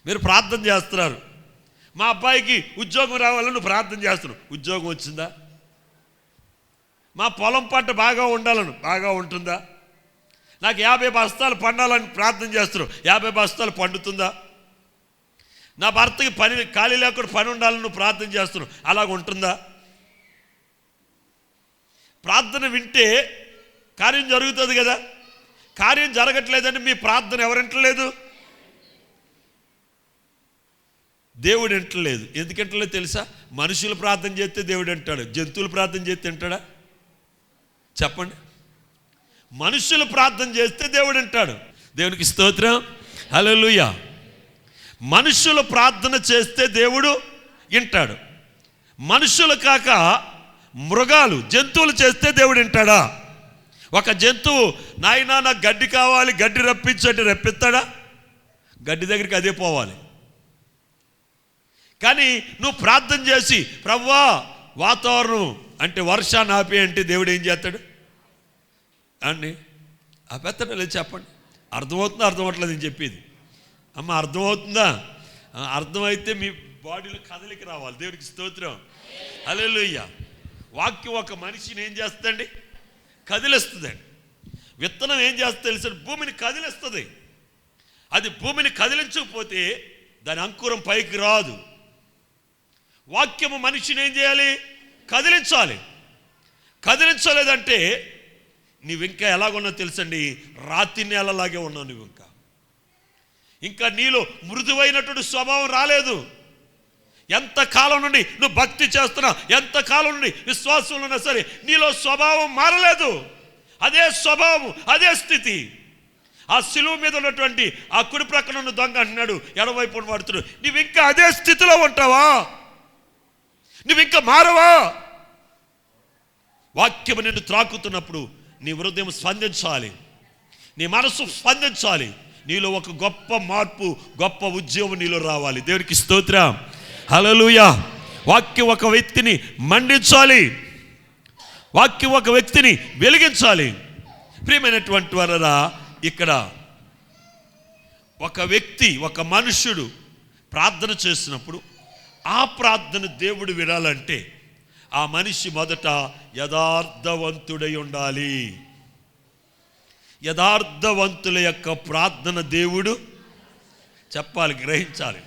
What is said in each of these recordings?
మీరు ప్రార్థన చేస్తున్నారు, మా అబ్బాయికి ఉద్యోగం రావాలని నువ్వు ప్రార్థన చేస్తున్నావు, ఉద్యోగం వచ్చిందా? మా పొలం పంట బాగా ఉండాలని బాగా ఉంటుందా? నాకు 50 బస్తాలు పండాలని ప్రార్థన చేస్తున్నావు, 50 బస్తాలు పండుతుందా? నా భర్తకి పని ఖాళీ లేకుండా పని ఉండాలని నువ్వు ప్రార్థన చేస్తున్నావు, అలాగ ఉంటుందా? ప్రార్థన వింటే కార్యం జరుగుతుంది కదా. కార్యం జరగట్లేదని మీ ప్రార్థన ఎవరు వింటలేదు? దేవుడు వింటలేదు. ఎందుకు వింటలేదు తెలుసా? మనుషులు ప్రార్థన చేస్తే దేవుడు వింటాడు, జంతువులు ప్రార్థన చేస్తే వింటాడా? చెప్పండి. మనుషులు ప్రార్థన చేస్తే దేవుడు వింటాడు. దేవునికి స్తోత్రం, హల్లెలూయా. మనుషులు ప్రార్థన చేస్తే దేవుడు వింటాడు. మనుషులు కాక మృగాలు, జంతువులు చేస్తే దేవుడు వింటాడా? ఒక జంతువు నాయనా నాకు గడ్డి కావాలి, గడ్డి రప్పించంటే రప్పిస్తాడా? గడ్డి దగ్గరికి అదే పోవాలి. కానీ నువ్వు ప్రార్థన చేసి ప్రభువా వాతావరణం అంటే వర్షాన్ని ఆపే అంటే దేవుడు ఏం చేస్తాడు అండి? ఆపేస్తాడా లేదు? చెప్పండి. అర్థమవుతుందా? అర్థమవట్లేదు నేను చెప్పేది. అమ్మ అర్థమవుతుందా? అర్థమైతే మీ బాడీలో కదలిక రావాలి. దేవుడికి స్తోత్రం, హల్లెలూయా. వాక్యం ఒక మనిషిని ఏం చేస్తుందండి? కదిలిస్తుందండి. విత్తనం ఏం చేస్తుంది తెలుసు? భూమిని కదిలిస్తుంది. అది భూమిని కదిలించకపోతే దాని అంకురం పైకి రాదు. వాక్యము మనిషిని ఏం చేయాలి? కదిలించాలి. కదిలించలేదంటే నువ్వు ఇంకా ఎలాగున్నా తెలుసండి, రాతి నేలలాగే ఉన్నావు. నువ్వు ఇంకా నీలో మృదువైనటువంటి స్వభావం రాలేదు. ఎంతకాలం నుండి నువ్వు భక్తి చేస్తున్నా, ఎంతకాలం నుండి విశ్వాసంలో ఉన్నా సరే నీలో స్వభావం మారలేదు. అదే స్వభావం, అదే స్థితి. ఆ శిలువ మీద ఉన్నటువంటి ఆ కుడి ప్రక్కన ఉన్న దొంగ అంటున్నాడు, ఎడవైపు పడుతున్నాడు, నువ్వు ఇంకా అదే స్థితిలో ఉంటావా? నువ్వు ఇంకా మారవా? వాక్యము నిన్ను త్రాకుతున్నప్పుడు నీ హృదయం స్పందించాలి, నీ మనసు స్పందించాలి. నీలో ఒక గొప్ప మార్పు, గొప్ప ఉద్యోగం నీలో రావాలి. దేవునికి స్తోత్రం, హల్లెలూయా. వాక్యం ఒక వ్యక్తిని మండించాలి, వాక్యం ఒక వ్యక్తిని వెలిగించాలి. ప్రియమైనటువంటి వారా, ఇక్కడ ఒక వ్యక్తి, ఒక మనుష్యుడు ప్రార్థన చేసినప్పుడు ఆ ప్రార్థన దేవుడు వినాలంటే ఆ మనిషి మొదట యథార్థవంతుడై ఉండాలి. యథార్థవంతుల యొక్క ప్రార్థన దేవుడు చెప్పాలి, గ్రహించాలి.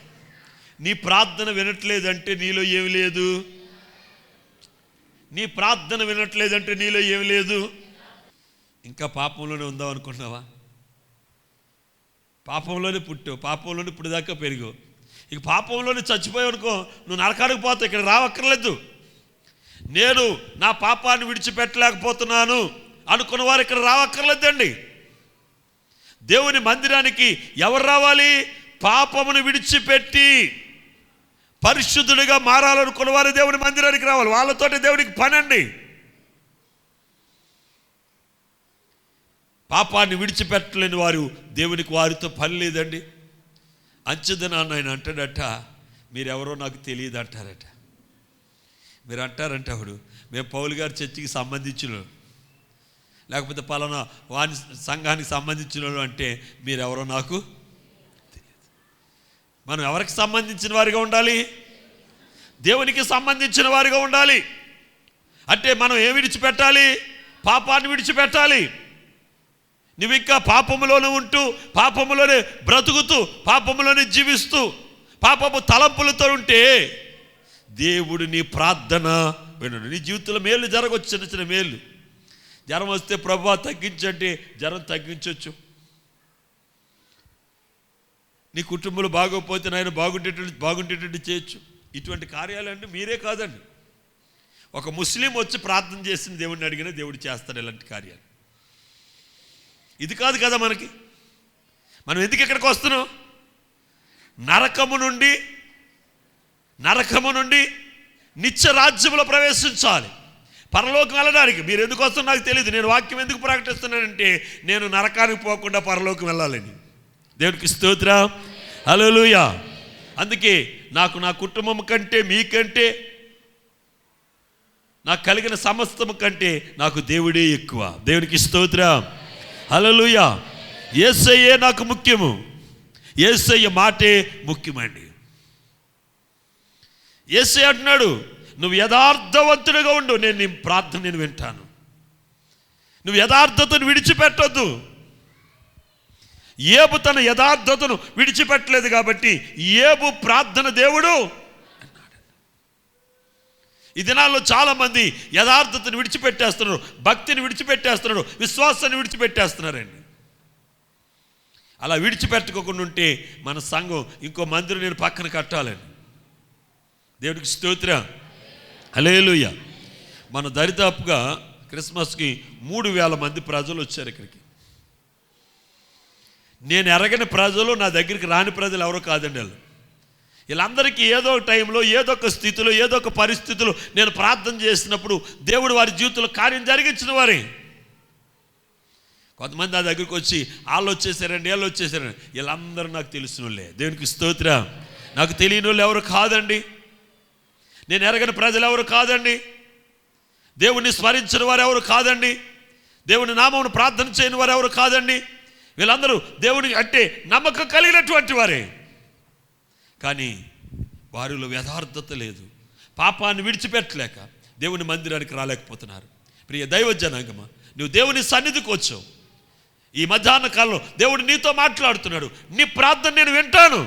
నీ ప్రార్థన వినట్లేదంటే నీలో ఏమి లేదు. నీ ప్రార్థన వినట్లేదంటే నీలో ఏమి లేదు. ఇంకా పాపంలోనే ఉందాం అనుకుంటున్నావా? పాపంలోనే పుట్టావు, పాపంలోనే ఇప్పుడు దాకా పెరిగావు. ఇక పాపంలోనే చచ్చిపోయావు అనుకో, నువ్వు నరకానికి పోతావు, ఇక్కడ రావక్కర్లేదు. నేను నా పాపాన్ని విడిచిపెట్టలేకపోతున్నాను అనుకున్న వారు ఇక్కడ రావక్కర్లేదండి. దేవుని మందిరానికి ఎవరు రావాలి? పాపమును విడిచిపెట్టి పరిశుద్ధుడిగా మారాలనుకున్న వారు దేవుని మందిరానికి రావాలి. వాళ్ళతోటి దేవునికి పని అండి. పాపాన్ని విడిచిపెట్టలేని వారు దేవునికి వారితో పని లేదండి. అంచెదనాన్న ఆయన అంటాడట, మీరెవరో నాకు తెలియదు అంటారట. మీరు అంటారంటే అప్పుడు మేము పౌలు గారి చర్చికి సంబంధించిన, లేకపోతే పలానా వాని సంఘానికి సంబంధించిన అంటే మీరెవరో నాకు తెలియదు. మనం ఎవరికి సంబంధించిన వారిగా ఉండాలి? దేవునికి సంబంధించిన వారిగా ఉండాలి. అంటే మనం ఏం విడిచిపెట్టాలి? పాపాన్ని విడిచిపెట్టాలి. నువ్వు ఇంకా పాపములోనే ఉంటూ, పాపములోనే బ్రతుకుతూ, పాపములోనే జీవిస్తూ, పాపము తలంపులతో ఉంటే దేవుడు నీ ప్రార్థన వినడు. నీ జీవితంలో మేలు జరగవచ్చు, చిన్న చిన్న మేలు. జ్వరం వస్తే ప్రభువా తగ్గించంటే జ్వరం తగ్గించవచ్చు. నీ కుటుంబంలో బాగోకపోతే నాయన బాగుండేటట్టు చేయొచ్చు. ఇటువంటి కార్యాలన్నీ మీరే కాదండి, ఒక ముస్లిం వచ్చి ప్రార్థన చేసిన దేవుడిని అడిగినా దేవుడు చేస్తాడు ఇలాంటి కార్యాలు. ఇది కాదు కదా మనకి. మనం ఎందుకు ఇక్కడికి వస్తున్నాం? నరకము నుండి నిత్య రాజ్యంలో ప్రవేశించాలి, పరలోకం వెళ్ళడానికి. మీరు ఎందుకు వస్తున్నా నాకు తెలియదు. నేను వాక్యం ఎందుకు ప్రకటిస్తున్నానంటే నేను నరకానికి పోకుండా పరలోకం వెళ్ళాలని. దేవునికి స్తోత్రం, హల్లెలూయా. అందుకే నాకు నా కుటుంబం కంటే, మీకంటే, నాకు కలిగిన సమస్తం కంటే నాకు దేవుడే ఎక్కువ. దేవునికి స్తోత్రం, హల్లెలూయా. యేసయ్యే నాకు ముఖ్యము. యేసయ్య మాటే ముఖ్యమండి. యేసయ్య అంటున్నాడు, నువ్వు యథార్థవంతుడిగా ఉండు, నేను నీ ప్రార్థన నేను వింటాను. నువ్వు యథార్థతను విడిచిపెట్టొద్దు. ఏబు తన యథార్థతను విడిచిపెట్టలేదు కాబట్టి ఏబు ప్రార్థన దేవుడు అన్నాడు. ఈ దినాల్లో చాలామంది యథార్థతను విడిచిపెట్టేస్తున్నారు, భక్తిని విడిచిపెట్టేస్తున్నారు, విశ్వాసాన్ని విడిచిపెట్టేస్తున్నారండి. అలా విడిచిపెట్టుకోకుండా ఉంటే మన సంఘం ఇంకో మందిరం నేను పక్కన కట్టాలండి. దేవుడికి స్తోత్రం, హల్లెలూయా. మన దరిదాపుగా క్రిస్మస్కి 3,000 మంది ప్రజలు వచ్చారు ఇక్కడికి. నేను ఎరగని ప్రజలు, నా దగ్గరికి రాని ప్రజలు ఎవరో కాదండి. వీళ్ళందరికీ ఏదో ఒక టైంలో, ఏదో ఒక స్థితిలో, ఏదో ఒక పరిస్థితిలో నేను ప్రార్థన చేసినప్పుడు దేవుడు వారి జీవితంలో కార్యం జరిగించిన వారే. కొంతమంది నా దగ్గరికి వచ్చి వాళ్ళు వచ్చేసారండి, వీళ్ళు వచ్చేసారండి. వీళ్ళందరూ నాకు తెలిసిన వాళ్ళే. దేవునికి స్తోత్రం. నాకు తెలియని వాళ్ళు ఎవరు కాదండి. నేను ఎరగని ప్రజలు ఎవరు కాదండి. దేవుణ్ణి స్మరించిన వారు ఎవరు కాదండి. దేవుని నామమును ప్రార్థన చేయని వారు ఎవరు కాదండి. వీళ్ళందరూ దేవుని అంటే నమ్మకం కలిగినటువంటి వారే. కానీ వారిలో యథార్థత లేదు. పాపాన్ని విడిచిపెట్టలేక దేవుని మందిరానికి రాలేకపోతున్నారు. ప్రియ దైవజనాంగమా, నువ్వు దేవుని సన్నిధికి వచ్చావు. ఈ మధ్యాహ్న కాలంలో దేవుడు నీతో మాట్లాడుతున్నాడు. నీ ప్రార్థన నేను వింటాను.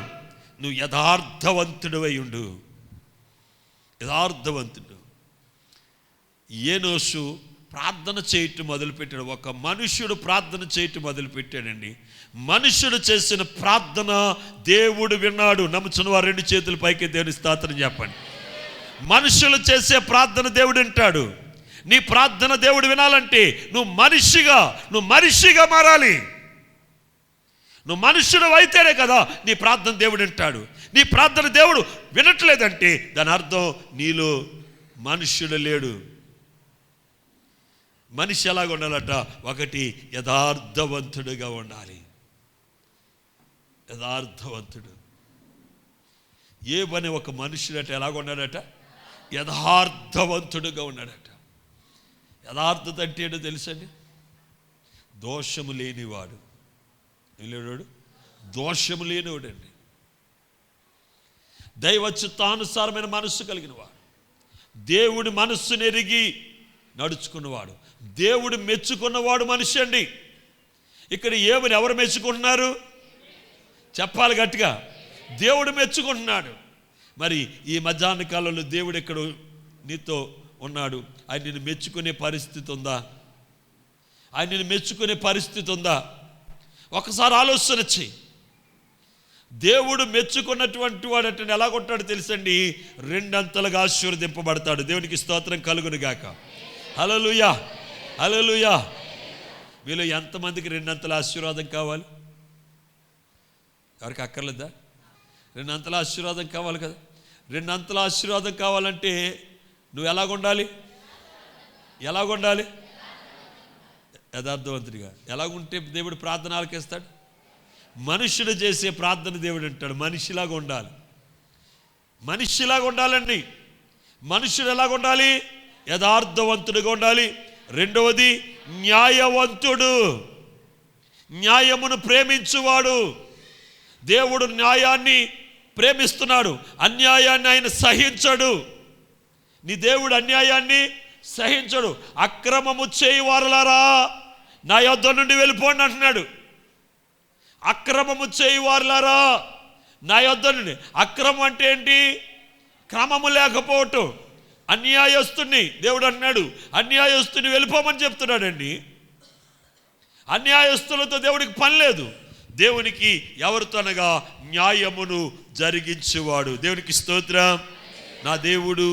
నువ్వు యథార్థవంతుడివై ఉండు. యథార్థవంతుడు. ఏనోషు ప్రార్థన చేయటం మొదలుపెట్టాడు. ఒక మనుష్యుడు ప్రార్థన చేయటం మొదలుపెట్టాడండి. మనుష్యుడు చేసిన ప్రార్థన దేవుడు విన్నాడు. నమ్ముచున్న వారు 2 చేతుల పైకి దేవుని స్తోత్రం చెప్పండి. మనుష్యులు చేసే ప్రార్థన దేవుడు వింటాడు. నీ ప్రార్థన దేవుడు వినాలంటే నువ్వు మనిషిగా మారాలి. నువ్వు మనుష్యుడు అయితేనే కదా నీ ప్రార్థన దేవుడు వింటాడు. నీ ప్రార్థన దేవుడు వినట్లేదంటే దాని అర్థం నీలో మనుష్యుడు లేడు. మనిషి ఎలాగ ఉండాలట? 1 యథార్థవంతుడుగా ఉండాలి. యథార్థవంతుడు. ఏ పని ఒక మనుషుడట ఎలాగ ఉన్నాడట? యథార్థవంతుడుగా ఉన్నాడట. యథార్థత అంటే ఏంటో తెలుసండి? దోషము లేనివాడు. లేడు, దోషము లేనివాడండి. దైవ చిత్తానుసారమైన మనస్సు కలిగిన వాడు, దేవుడి మనస్సును ఎరిగి నడుచుకున్నవాడు, దేవుడు మెచ్చుకున్నవాడు మనిషి అండి. ఇక్కడ ఏమని ఎవరు మెచ్చుకుంటున్నారు? చెప్పాలి గట్టిగా. దేవుడు మెచ్చుకుంటున్నాడు. మరి ఈ మధ్యాహ్న కాలంలో దేవుడు ఎక్కడ నీతో ఉన్నాడు? ఆయన నిన్ను మెచ్చుకునే పరిస్థితి ఉందా? ఆయన నిన్ను మెచ్చుకునే పరిస్థితి ఉందా? ఒకసారి ఆలోచన చెయ్యి. దేవుడు మెచ్చుకున్నటువంటి వాడు అంటే ఎలా కొట్టాడు తెలుసండి? 2 అంతలుగా ఆశీర్వదింపబడతాడు. దేవునికి స్తోత్రం కలుగును గాక. హల్లెలూయా, హల్లెలూయా. మీలో ఎంతమందికి 2 అంతల ఆశీర్వాదం కావాలి? ఎవరికి అక్కర్లేదా? 2 అంతల ఆశీర్వాదం కావాలి కదా. 2 అంతల ఆశీర్వాదం కావాలంటే నువ్వు ఎలాగుండాలి? యథార్థవంతుడిగా. ఎలాగుంటే దేవుడు ప్రార్థన ఆలకిస్తాడు? మనుష్యుడు చేసే ప్రార్థన దేవుడు అంటాడు. మనిషిలాగా ఉండాలండి. మనుష్యుడు ఎలాగ ఉండాలి? యథార్థవంతుడిగా ఉండాలి. 2వది న్యాయవంతుడు. న్యాయమును ప్రేమించువాడు. దేవుడు న్యాయాన్ని ప్రేమిస్తున్నాడు, అన్యాయాన్ని ఆయన సహించడు. నీ దేవుడు అన్యాయాన్ని సహించడు. అక్రమము చేయువారులారా నా యొద్ద నుండి వెళ్ళిపోండి అంటున్నాడు. అక్రమము చేయువారులారా నా యొద్ద నుండి. అక్రమం అంటే ఏంటి? క్రమము లేకపోవటం. అన్యాయస్తుని దేవుడు అంటున్నాడు, అన్యాయస్తుని వెళ్ళిపోమని చెప్తున్నాడండి. అన్యాయస్తులతో దేవుడికి పని లేదు. దేవునికి ఎవరితో అనగా న్యాయమును జరిగించేవాడు. దేవునికి స్తోత్రం. నా దేవుడు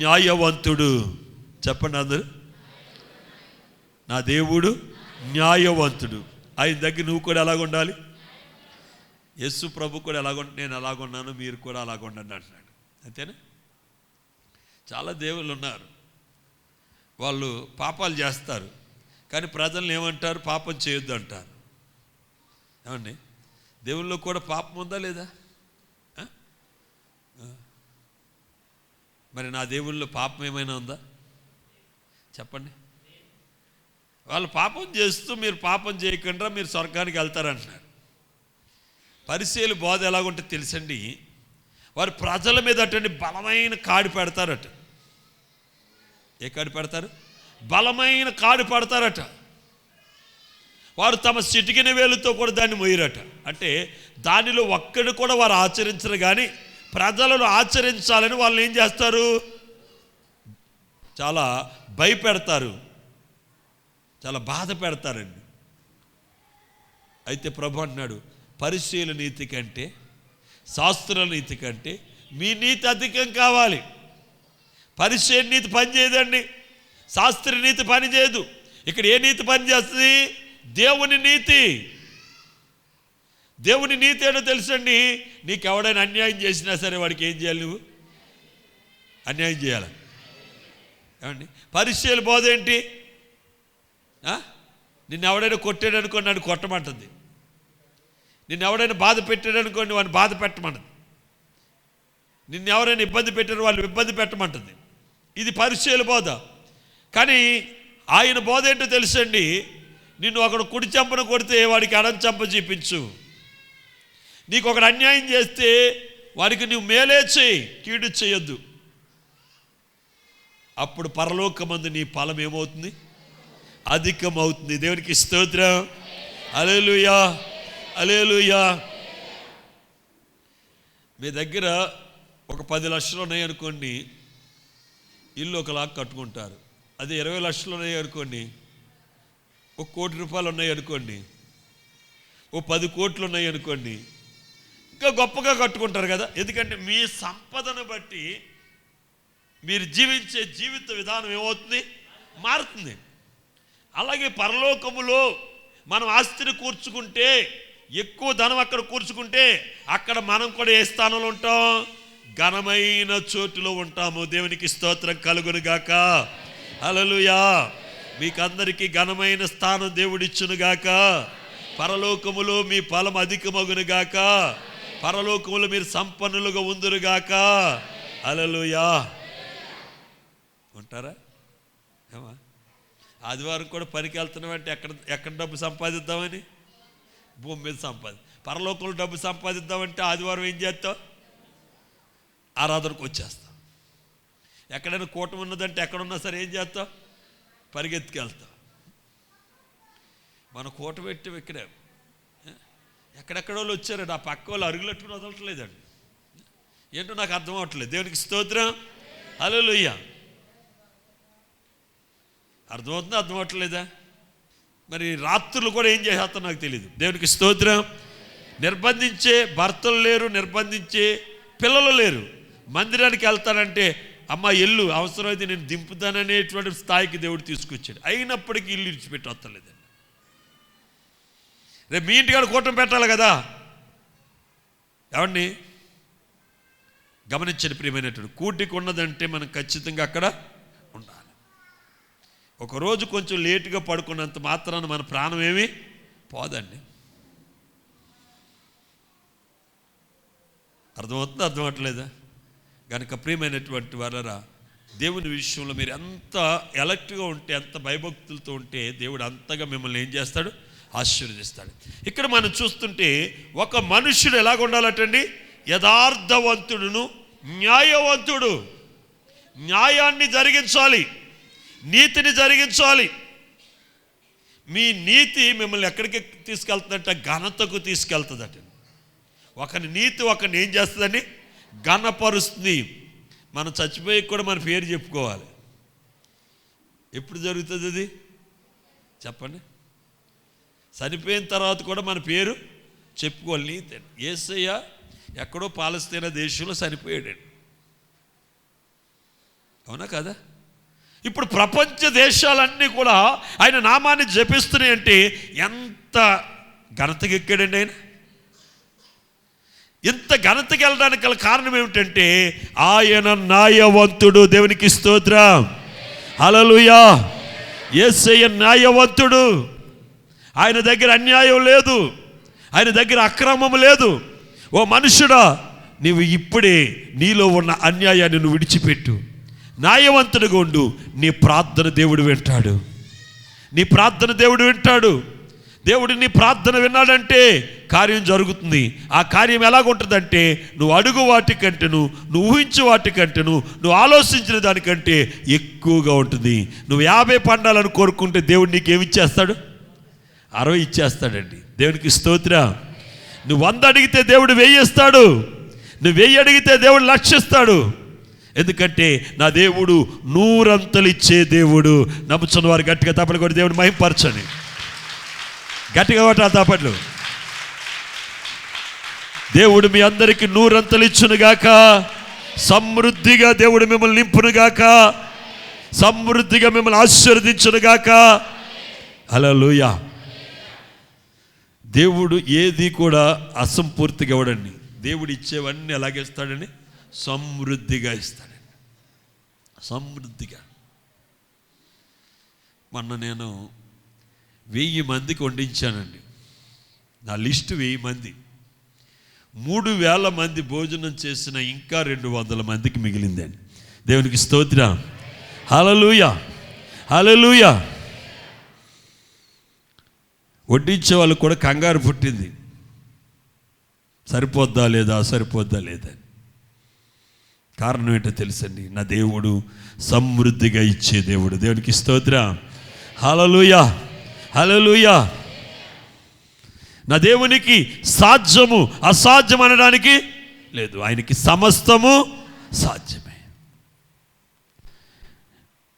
న్యాయవంతుడు. చెప్పండి అందరూ. నా దేవుడు న్యాయవంతుడు. ఆయన దగ్గర నువ్వు కూడా ఎలాగ ఉండాలి? యేసు ప్రభు కూడా నేను ఎలాగున్నాను, మీరు కూడా అలాగ ఉండండి అంటున్నాడు. అంతేనా? చాలా దేవుళ్ళు ఉన్నారు, వాళ్ళు పాపాలు చేస్తారు, కానీ ప్రజల్ని ఏమంటారు? పాపం చేయొద్దు అంటారు. ఏమండి, దేవుల్లో కూడా పాపం ఉందా లేదా? మరి నా దేవుల్లో పాపం ఏమైనా ఉందా? చెప్పండి. వాళ్ళు పాపం చేస్తూ మీరు పాపం చేయకుండా మీరు స్వర్గానికి వెళ్తారంటున్నారు. పరిసయ్యుల బోధ ఎలాగుంటుంది తెలుసండి, వారు ప్రజల మీద అటువంటి బలమైన కాడి పెడతారట. ఏ కాడి పెడతారు? బలమైన కాడి పెడతారట. వారు తమ చిటికిన వేలుతో కూడా దాన్ని మొయ్యరట. అంటే దానిలో ఒక్కడు కూడా వారు ఆచరించరు, కానీ ప్రజలను ఆచరించాలని వాళ్ళని ఏం చేస్తారు? చాలా భయపెడతారు, చాలా బాధ పెడతారండి. అయితే ప్రభు అంటున్నాడు, పరిసయ్యుల నీతి కంటే, శాస్త్రుల నీతి కంటే మీ నీతి అధికం కావాలి. పరిసయ్యుల నీతి పని చేయదండి, శాస్త్ర నీతి పని చేయదు. ఇక్కడ ఏ నీతి పని చేస్తుంది? దేవుని నీతి. దేవుని నీతి ఏంటో తెలుసండి. నీకు ఎవడైనా అన్యాయం చేసినా సరే వాడికి ఏం చేయాలి? నువ్వు అన్యాయం చేయాలి. ఏమండి పరిసయ్యుల బోధ ఏంటి? నిన్ను ఎవడైనా కొట్టాడు అనుకోండి, నన్ను కొట్టమంటుంది. నిన్ను ఎవడైనా బాధ పెట్టాడు అనుకోండి, వాడిని బాధ పెట్టమంటుంది. నిన్ను ఎవరైనా ఇబ్బంది పెట్టారు, వాళ్ళు ఇబ్బంది పెట్టమంటుంది. ఇది పరిసయ్యుల బోధ. కానీ ఆయన బోధ ఏంటో తెలుసండి, నిన్ను ఒకడు కుడి చెంపను కొడితే వాడికి ఎడం చెంప చూపించు. నీకు ఒకడు అన్యాయం చేస్తే వాడికి నువ్వు మేలే చేయి, కీడు చేయొద్దు. అప్పుడు పరలోకమందు నీ ఫలం ఏమవుతుంది? అధికమవుతుంది. దేవునికి స్తోత్రం. హల్లెలూయా, హల్లెలూయా. మీ దగ్గర ఒక 10 లక్షలు ఉన్నాయనుకోండి, ఇల్లు ఒకలాగా కట్టుకుంటారు. అదే 20 లక్షలు ఉన్నాయి అనుకోండి, ఒక 1 కోటి రూపాయలు ఉన్నాయి అనుకోండి, ఓ 10 కోట్లు ఉన్నాయి అనుకోండి, ఇంకా గొప్పగా కట్టుకుంటారు కదా. ఎందుకంటే మీ సంపదను బట్టి మీరు జీవించే జీవిత విధానం ఏమవుతుంది? మారుతుంది. అలాగే పరలోకములో మనం ఆస్తిని కూర్చుకుంటే, ఎక్కువ ధనం అక్కడ కూర్చుకుంటే, అక్కడ మనం కూడా ఏ స్థానంలో ఉంటాం? ఘనమైన చోటులో ఉంటాము. దేవునికి స్తోత్రం కలుగును గాక. హల్లెలూయా. మీకందరికీ ఘనమైన స్థానం దేవుడిచ్చును గాక. పరలోకములో మీ ఫలం అధికమగును గాక. పరలోకములో మీరు సంపన్నులుగా ఉందురు గాక. హల్లెలూయా. ఉంటారా? ఏమా ఆదివారం కూడా పనికి వెళ్తున్నామంటే ఎక్కడ డబ్బు సంపాదిద్దామని? భూమి మీద పరలోకంలో డబ్బు సంపాదిద్దామంటే ఆదివారం ఏం చేస్తావు? ఆరాధనకు వచ్చేస్తాం. ఎక్కడైనా కూటమి ఉన్నదంటే ఎక్కడున్నా సరే ఏం చేస్తావు? పరిగెత్తుకెళ్తాం. మన కూట పెట్టి ఇక్కడే ఎక్కడెక్కడ వాళ్ళు వచ్చారండి, ఆ పక్క వాళ్ళు అరుగులట్టుకుని వదలట్లేదండి. ఏంటో నాకు అర్థం అవ్వట్లేదు. దేవునికి స్తోత్రం. హల్లెలూయా. అర్థమవుతుందా? అర్థం అవ్వట్లేదా? మరి రాత్రులు కూడా ఏం చేసేస్తాం నాకు తెలియదు. దేవునికి స్తోత్రం. నిర్బంధించే భర్తలు లేరు, నిర్బంధించే పిల్లలు లేరు. మందిరానికి వెళ్తానంటే అమ్మ ఎల్లు, అవసరమైతే నేను దింపుతాననేటువంటి స్థాయికి దేవుడు తీసుకొచ్చాడు. అయినప్పటికీ ఇల్లు ఇడిచిపెట్టి వస్తలేదండి. రేపు మీ ఇంటికాడ కూటమి పెట్టాలి కదా. ఏమండి గమనించండి ప్రియమైనటువంటి, కూటికి ఉన్నదంటే మనం ఖచ్చితంగా అక్కడ ఉండాలి. ఒకరోజు కొంచెం లేటుగా పడుకున్నంత మాత్రాన మన ప్రాణం ఏమీ పోదండి. అర్థమవుతుందా? అర్థం అవ్వట్లేదా? కనుక ప్రియమైనటువంటి వారరా, దేవుని విషయంలో మీరు ఎంత ఎలక్ట్గా ఉంటే, ఎంత భయభక్తులతో ఉంటే దేవుడు అంతగా మిమ్మల్ని ఏం చేస్తాడు? ఆశీర్వదిస్తాడు. ఇక్కడ మనం చూస్తుంటే ఒక మనుష్యుడు ఎలాగ ఉండాలటండి? యథార్థవంతుడును న్యాయవంతుడు. న్యాయాన్ని జరిగించాలి, నీతిని జరిగించాలి. మీ నీతి మిమ్మల్ని ఎక్కడికి తీసుకెళ్తుందంటే ఘనతకు తీసుకెళ్తుందట. ఒకని నీతి ఒకరిని ఏం చేస్తుందండి? ఘనపరుస్తుంది. మనం చచ్చిపోయి కూడా మన పేరు చెప్పుకోవాలి. ఎప్పుడు జరుగుతుంది అది? చెప్పండి. చనిపోయిన తర్వాత కూడా మన పేరు చెప్పుకోవాలి. నీతి. యేసయ్య ఎక్కడో పాలస్తీనా దేశంలో చనిపోయాడండి, అవునా కదా? ఇప్పుడు ప్రపంచ దేశాలన్నీ కూడా ఆయన నామాన్ని జపిస్తున్నాయంటే ఎంత ఘనతకి ఎక్కాడండి ఆయన. ఇంత ఘనతకి వెళ్ళడానికి గల కారణం ఏమిటంటే ఆయన న్యాయవంతుడు. దేవునికి స్తోత్రం. హల్లెలూయా. యేసయ్య న్యాయవంతుడు. ఆయన దగ్గర అన్యాయం లేదు, ఆయన దగ్గర అక్రమం లేదు. ఓ మనుషుడా, నీవు ఇప్పుడే నీలో ఉన్న అన్యాయాన్ని నువ్వు విడిచిపెట్టు, న్యాయవంతుడిగా ఉండు. నీ ప్రార్థన దేవుడు వింటాడు, నీ ప్రార్థన దేవుడు వింటాడు. దేవుడు నీ ప్రార్థన విన్నాడంటే కార్యం జరుగుతుంది. ఆ కార్యం ఎలాగుంటుందంటే నువ్వు అడుగు వాటికంటేను, నువ్వు ఊహించు వాటికంటేను, నువ్వు ఆలోచించిన దానికంటే ఎక్కువగా ఉంటుంది. నువ్వు 50 పండాలని కోరుకుంటే దేవుడు నీకు ఏమి ఇచ్చేస్తాడు? 60 ఇచ్చేస్తాడండి. దేవునికి స్తోత్రం. నువ్వు 100 అడిగితే దేవుడు 1000 ఇస్తాడు. నువ్వు 1000 అడిగితే దేవుడు 1,00,000 ఇస్తాడు. ఎందుకంటే నా దేవుడు 100 అంతలు ఇచ్చే దేవుడు. నమ్ముచున్న వారు గట్టిగా తప్పలు కొట్టి దేవుడు మహిమపరచండి. గట్టిగా కొట్టాలి తప్పట్లు. దేవుడు మీ అందరికీ 100 అంతలు ఇచ్చునుగాక. సమృద్ధిగా దేవుడు మిమ్మల్ని నింపునుగాక. సమృద్ధిగా మిమ్మల్ని ఆశీర్వదించునుగాక. హల్లెలూయా. దేవుడు ఏది కూడా అసంపూర్తిగా ఇవ్వడండి. దేవుడు ఇచ్చేవన్నీ ఎలాగే ఇస్తాడని? సమృద్ధిగా ఇస్తాడండి. సమృద్ధిగా. మొన్న నేను 1000 మందికి వండించానండి. నా లిస్టు 1000 మంది. 3000 మంది భోజనం చేసిన ఇంకా 200 మందికి మిగిలిందండి. దేవునికి స్తోత్రం. హల్లెలూయా, హల్లెలూయా. వడ్డించే వాళ్ళకు కూడా కంగారు పుట్టింది, సరిపోద్దా లేదా, సరిపోద్దా లేదా. కారణం ఏంటో తెలుసండి, నా దేవుడు సమృద్ధిగా ఇచ్చే దేవుడు. దేవునికి స్తోత్రం. హల్లెలూయా, హల్లెలూయా. నా దేవునికి సాధ్యము అసాధ్యం అనడానికి లేదు. ఆయనకి సమస్తము సాధ్యమే.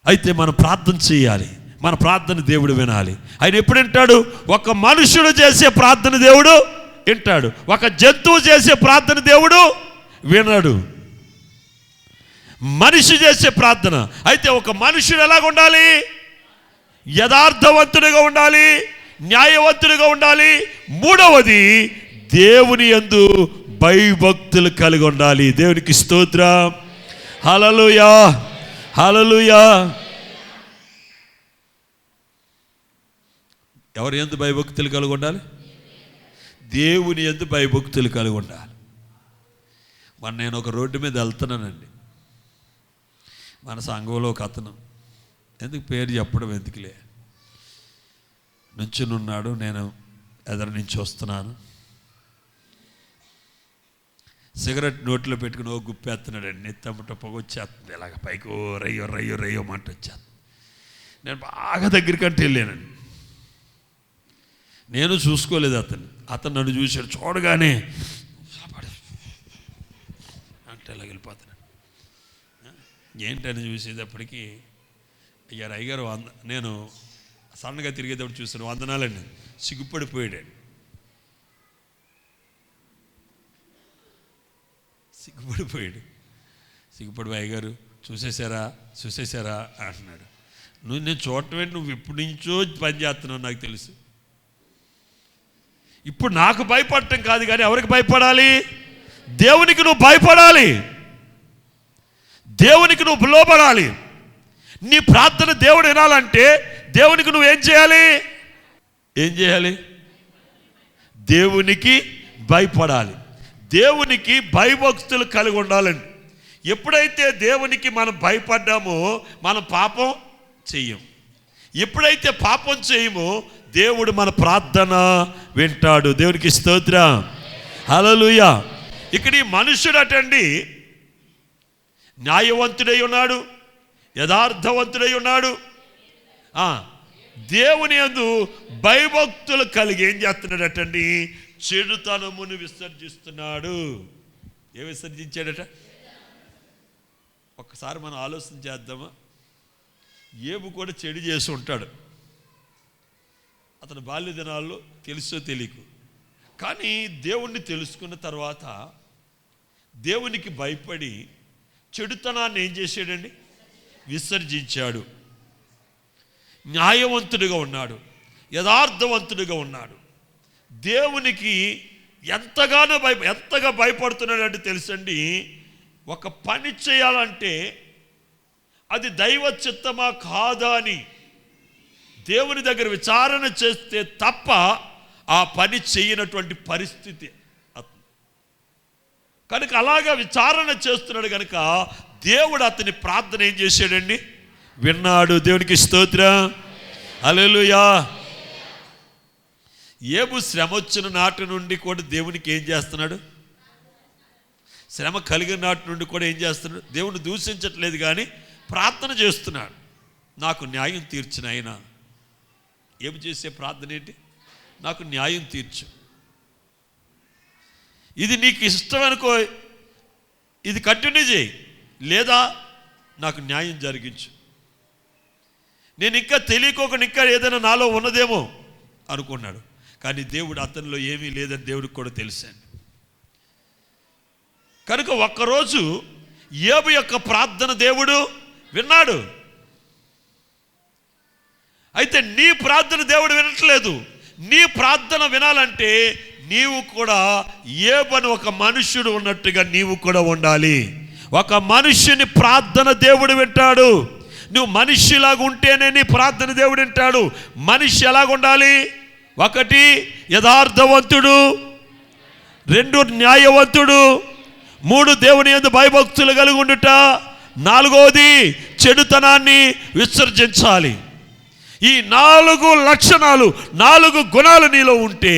అయితే మనం ప్రార్థన చేయాలి. మన ప్రార్థన దేవుడు వినాలి. ఆయన ఎప్పుడు వింటాడు? ఒక మనుషుడు చేసే ప్రార్థన దేవుడు వింటాడు. ఒక జంతువు చేసే ప్రార్థన దేవుడు వినడు. మనిషి చేసే ప్రార్థన. అయితే ఒక మనుషుడు ఎలాగ ఉండాలి? యథార్థవంతుడిగా ఉండాలి, న్యాయవంతుడిగా ఉండాలి. మూడవది, దేవుని యందు భయభక్తులు కలిగి ఉండాలి. దేవునికి స్తోత్రం. హల్లెలూయా, హల్లెలూయా. ఎవరి యందు భయభక్తులు కలిగి ఉండాలి? దేవుని యందు భయభక్తులు కలిగి ఉండాలి. మన నేను ఒక రోడ్డు మీద వెళ్తున్నానండి. మన సంఘంలో ఒక అతను, ఎందుకు పేరు చెప్పడం ఎందుకులే, నుంచునున్నాడు. నేను ఎదురు నుంచి వస్తున్నాను. సిగరెట్ నోట్లో పెట్టుకుని ఓ గుప్పేస్తున్నాడండి. నెత్తమ్మట పొగ వచ్చేస్తుంది, ఇలాగ పైకి ఓ రయ్యో రయ్యో రయ్యో మంట వచ్చేస్తుంది. నేను బాగా దగ్గరికంటే వెళ్ళానండి. నేను చూసుకోలేదు అతను నన్ను చూశాడు. చూడగానే అంటే ఇలా వెళ్ళిపోతున్నాడు. ఏంటని చూసేటప్పటికి, అయ్యా అయ్యగారు నేను సన్నగా తిరిగేటప్పుడు చూస్తాను, వందనాలండి. సిగ్గుపడిపోయాడు. సిగ్గుపడి అయ్యగారు చూసేశారా అంటున్నాడు. నేను చూడటమే, నువ్వు ఎప్పటి నుంచో పని చేస్తున్నావు నాకు తెలుసు. ఇప్పుడు నాకు భయపడటం కాదు కానీ ఎవరికి భయపడాలి? దేవునికి నువ్వు భయపడాలి. దేవునికి నువ్వు లోబడాలి. నీ ప్రార్థన దేవుడు వినాలంటే దేవునికి నువ్వు ఏం చేయాలి? దేవునికి భయపడాలి. దేవునికి భయభక్తులు కలిగి ఉండాలండి. ఎప్పుడైతే దేవునికి మనం భయపడ్డామో మనం పాపం చెయ్యం. ఎప్పుడైతే పాపం చేయమో దేవుడు మన ప్రార్థన వింటాడు. దేవునికి స్తోత్రం. హల్లెలూయా. ఇక్కడ ఈ మనుషుడు అటండి న్యాయవంతుడై ఉన్నాడు, యథార్థవంతుడై ఉన్నాడు. దేవుని యందు భయభక్తులు కలిగి ఏం చేస్తున్నాడటండి? చెడుతనమును విసర్జిస్తున్నాడు. ఏ విసర్జించాడట? ఒక్కసారి మనం ఆలోచన చేద్దామా? ఏబు కూడా చెడు చేసి ఉంటాడు. అతని బాల్య దినాల్లో తెలుసో తెలియకు, కానీ దేవుణ్ణి తెలుసుకున్న తర్వాత దేవునికి భయపడి చెడుతనాన్ని ఏం చేశాడండి? విసర్జించాడు. న్యాయవంతుడిగా ఉన్నాడు, యథార్థవంతుడిగా ఉన్నాడు. దేవునికి ఎంతగా భయపడుతున్నాడంటే తెలుసండి, ఒక పని చేయాలంటే అది దైవ చిత్తమా కాదా అని దేవుని దగ్గర విచారణ చేస్తే తప్ప ఆ పని చేయనటువంటి పరిస్థితి. కనుక అలాగా విచారణ చేస్తున్నాడు కనుక దేవుడు అతని ప్రార్థన ఏం చేశాడండి? విన్నాడు. దేవునికి స్తోత్రం. హల్లెలూయా. ఏబు శ్రమ వచ్చిన నాటి నుండి కూడా దేవునికి ఏం చేస్తున్నాడు? శ్రమ కలిగిన నాటి నుండి కూడా ఏం చేస్తున్నాడు? దేవుని దూషించట్లేదు కానీ ప్రార్థన చేస్తున్నాడు. నాకు న్యాయం తీర్చిన ఆయన. ఏబు చేసే ప్రార్థన ఏంటి? నాకు న్యాయం తీర్చు. ఇది నీకు ఇష్టం అనుకో, ఇది కంటిన్యూ చేయి, లేదా నాకు న్యాయం జరిగించు. నేను ఇంకా తెలియకోకుండా ఇంకా ఏదైనా నాలో ఉన్నదేమో అనుకున్నాడు, కానీ దేవుడు అతనిలో ఏమీ లేదని దేవుడికి కూడా తెలుసండి. కనుక ఒక్కరోజు యోబు యొక్క ప్రార్థన దేవుడు విన్నాడు. అయితే నీ ప్రార్థన దేవుడు వినట్లేదు. నీ ప్రార్థన వినాలంటే నీవు కూడా యోబు అని ఒక మనుష్యుడు ఉన్నట్టుగా నీవు కూడా ఉండాలి. ఒక మనుష్యుని ప్రార్థన దేవుడు వింటాడు. నువ్వు మనిషిలాగా ఉంటేనే నీ ప్రార్థన దేవుడు వింటాడు. మనిషి ఎలాగ ఉండాలి? 1 యథార్థవంతుడు, 2 న్యాయవంతుడు, 3 దేవుని యందు భయభక్తులు కలిగి ఉండుట, 4వది చెడుతనాన్ని విసర్జించాలి. ఈ 4 లక్షణాలు, 4 గుణాలు నీలో ఉంటే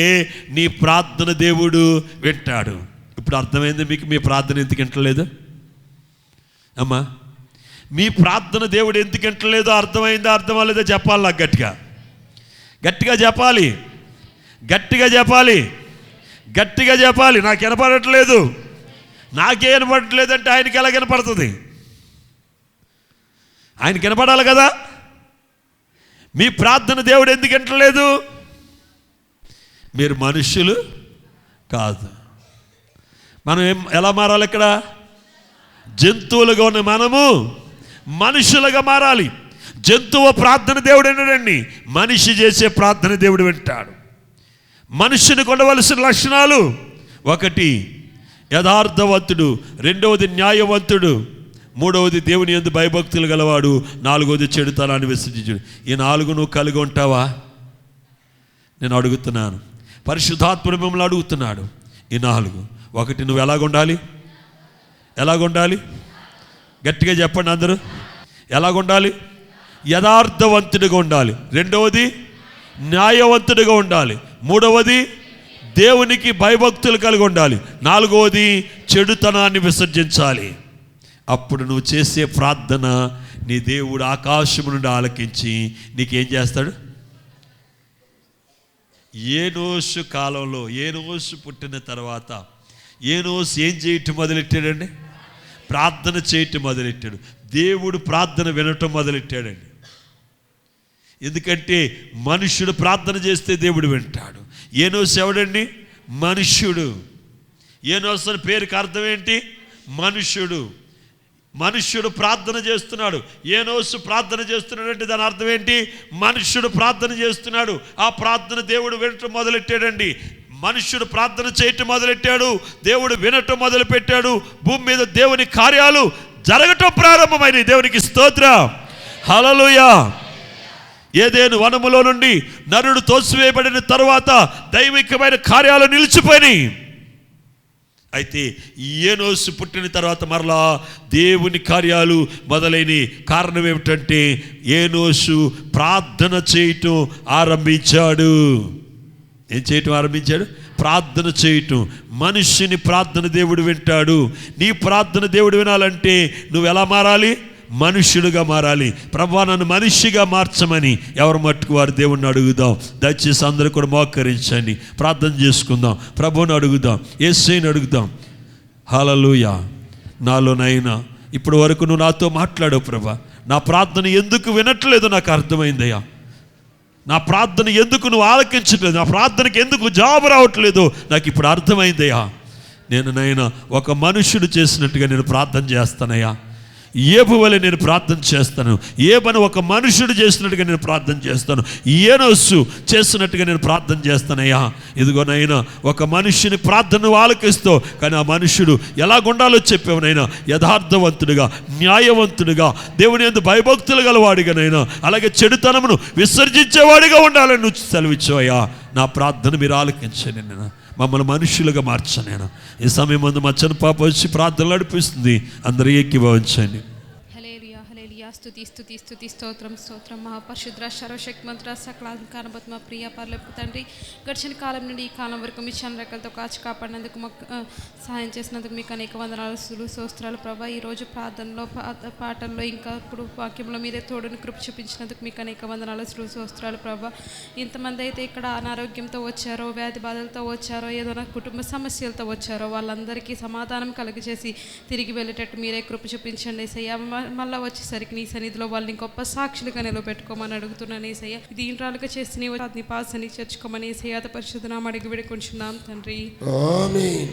నీ ప్రార్థన దేవుడు వింటాడు. ఇప్పుడు అర్థమైంది మీకు? మీ ప్రార్థన ఎందుకు వింటలేదు అమ్మా? మీ ప్రార్థన దేవుడు ఎందుకు వింటలేదో అర్థమైందా? అర్థం అవ్వలేదో చెప్పాలి. నాకు గట్టిగా చెప్పాలి, గట్టిగా చెప్పాలి, గట్టిగా చెప్పాలి. నాకు వినపడట్లేదు, నాకే వినపడట్లేదంటే ఆయనకి ఎలా వినపడుతుంది? ఆయనకి వినపడాలి కదా. మీ ప్రార్థన దేవుడు ఎందుకు వింటలేదు? మీరు మనుష్యులు కాదు. మనం ఎలా మారాలి? ఇక్కడ జంతువులుగా ఉన్న మనము మనుషులుగా మారాలి. జంతువు ప్రార్థన దేవుడు వినడండి, మనిషి చేసే ప్రార్థన దేవుడు వింటాడు. మనుషునికి ఉండవలసిన లక్షణాలు: 1 యథార్థవంతుడు, 2వది న్యాయవంతుడు, 3వది దేవుని యందు భయభక్తులు గలవాడు, 4వది చెడుతనాన్ని విసర్జించుడు. ఈ 4 నువ్వు కలిగి ఉంటావా? నేను అడుగుతున్నాను. పరిశుద్ధాత్ముడు మిమ్మల్ని అడుగుతున్నాడు. ఈ 4 1 నువ్వు ఎలాగుండాలి? ఎలాగుండాలి? గట్టిగా చెప్పండి అందరూ. ఎలాగుండాలి? యథార్థవంతుడిగా ఉండాలి. 2వది న్యాయవంతుడిగా ఉండాలి. 3వది దేవునికి భయభక్తులు కలిగి ఉండాలి. 4వది చెడుతనాన్ని విసర్జించాలి. అప్పుడు నువ్వు చేసే ప్రార్థన నీ దేవుడు ఆకాశము నుండి ఆలకించి నీకేం చేస్తాడు? ఏనోషు కాలంలో, ఏనోషు పుట్టిన తర్వాత ఏనోషు ఏం చేయటం మొదలెట్టాడండి? ప్రార్థన చేయటం మొదలెట్టాడు. దేవుడు ప్రార్థన వినటం మొదలెట్టాడండి. ఎందుకంటే మనుష్యుడు ప్రార్థన చేస్తే దేవుడు వింటాడు. ఏనోషు ఎవడండి? మనుష్యుడు. ఏనోషు అని పేరుకి అర్థం ఏంటి? మనుష్యుడు. మనుష్యుడు ప్రార్థన చేస్తున్నాడు. ఏనోషు ప్రార్థన చేస్తున్నాడు అంటే దాని అర్థం ఏంటి? మనుష్యుడు ప్రార్థన చేస్తున్నాడు. ఆ ప్రార్థన దేవుడు వినటం మొదలెట్టాడండి. మనుష్యుడు ప్రార్థన చేయటం మొదలెట్టాడు, దేవుడు వినటం మొదలుపెట్టాడు. భూమి మీద దేవుని కార్యాలు జరగటం ప్రారంభమైనవి. దేవునికి స్తోత్రం, హల్లెలూయా. ఏదెను వనములో నుండి నరుడు తోసివేయబడిన తర్వాత దైవికమైన కార్యాలు నిలిచిపోయినాయి. అయితే ఏనోషు పుట్టిన తర్వాత మరలా దేవుని కార్యాలు మొదలైన కారణం ఏమిటంటే ఏనోషు ప్రార్థన చేయటం ఆరంభించాడు. ఏం చేయటం ఆరంభించాడు? ప్రార్థన చేయటం. మనిషిని ప్రార్థన దేవుడు వింటాడు. నీ ప్రార్థన దేవుడు వినాలంటే నువ్వు ఎలా మారాలి? మనుష్యుడిగా మారాలి. ప్రభువా నన్ను మనిషిగా మార్చమని ఎవరు మట్టుకు వారు దేవుణ్ణి అడుగుదాం. దయచేసి అందరూ కూడా మోకరించండి, ప్రార్థన చేసుకుందాం, ప్రభువుని అడుగుదాం, యేసయ్యని అడుగుదాం. హల్లెలూయా. నాలోనైనా ఇప్పుడు వరకు నువ్వు నాతో మాట్లాడావు ప్రభా. నా ప్రార్థన ఎందుకు వినట్లేదు నాకు అర్థమైందయ్యా. నా ప్రార్థన ఎందుకు నువ్వు ఆలకించట్లేదు, నా ప్రార్థనకి ఎందుకు జవాబు రావట్లేదు నాకు ఇప్పుడు అర్థమైందయ్యా. నైనా ఒక మనుష్యుడు చేసినట్టుగా నేను ప్రార్థన చేస్తానయ్యా. ఏబు వలె నేను ప్రార్థన చేస్తాను. ఏబని ఒక మనుషుడు చేసినట్టుగా నేను ప్రార్థన చేస్తాను. ఏనోషు చేసినట్టుగా నేను ప్రార్థన చేస్తానయ్యా. ఇదిగోనైనా ఒక మనుష్యుని ప్రార్థనను ఆలకిస్తూ, కానీ ఆ మనుష్యుడు ఎలాగుండాలో చెప్పావునైనా, యథార్థవంతుడిగా, న్యాయవంతుడిగా, దేవుని యందు భయభక్తులు గలవాడిగానైనా, అలాగే చెడుతనమును విసర్జించేవాడిగా ఉండాలని నువ్వు సెలవిచ్చావయ్యా. నా ప్రార్థన మీరు ఆలకించండి, నేను మమ్మల్ని మనుషులుగా మార్చనేనా. ఈ సమయం ముందు మా చిన్న పాప వచ్చి ప్రార్థనలు నడిపిస్తుంది. అందరూ ఏకీభవించండి. హల్లెలూయా, హల్లెలూయా, స్తుతి స్తుతి స్తుతి స్తోత్రం స్తోత్రం. మహాపరిశుద్ర సర్వశక్తిమంతుడ సకలాధికార మా ప్రియ పరలోకపు తండ్రి, గడిచిన కాలం నుండి ఈ కాలం వరకు మీ చంద్రకలతో కాచి కాపాడినందుకు మాకు సహాయం చేసినందుకు మీకు అనేక వందనాలు స్తోత్రాలు ప్రభా. ఈరోజు ప్రార్థనలో పాటల్లో ఇంకా ఇప్పుడు వాక్యంలో మీరే తోడుని కృప చూపించినందుకు మీకు అనేక వందనాలు స్తోత్రాలు ప్రభా. ఇంతమంది అయితే ఇక్కడ అనారోగ్యంతో వచ్చారో, వ్యాధి బాధలతో వచ్చారో, ఏదైనా కుటుంబ సమస్యలతో వచ్చారో వాళ్ళందరికీ సమాధానం కలుగజేసి తిరిగి వెళ్ళేటట్టు మీరే కృప చూపించండి ఏసయ్య. మళ్ళీ వచ్చేసరికి నీ సన్నిధిలో వాళ్ళని గొప్ప సాక్షులుగా నిలబెట్టుకోమని అడుగుతున్నాను ఏసయ్య. దీంట్రాలుగా చేసి నీ పాసని చేర్చుకోమని ఏసయ్య పరిశుద్ధ నామమున అడిగి వేడుకొంచున్నాం తండ్రి. ఆమేన్.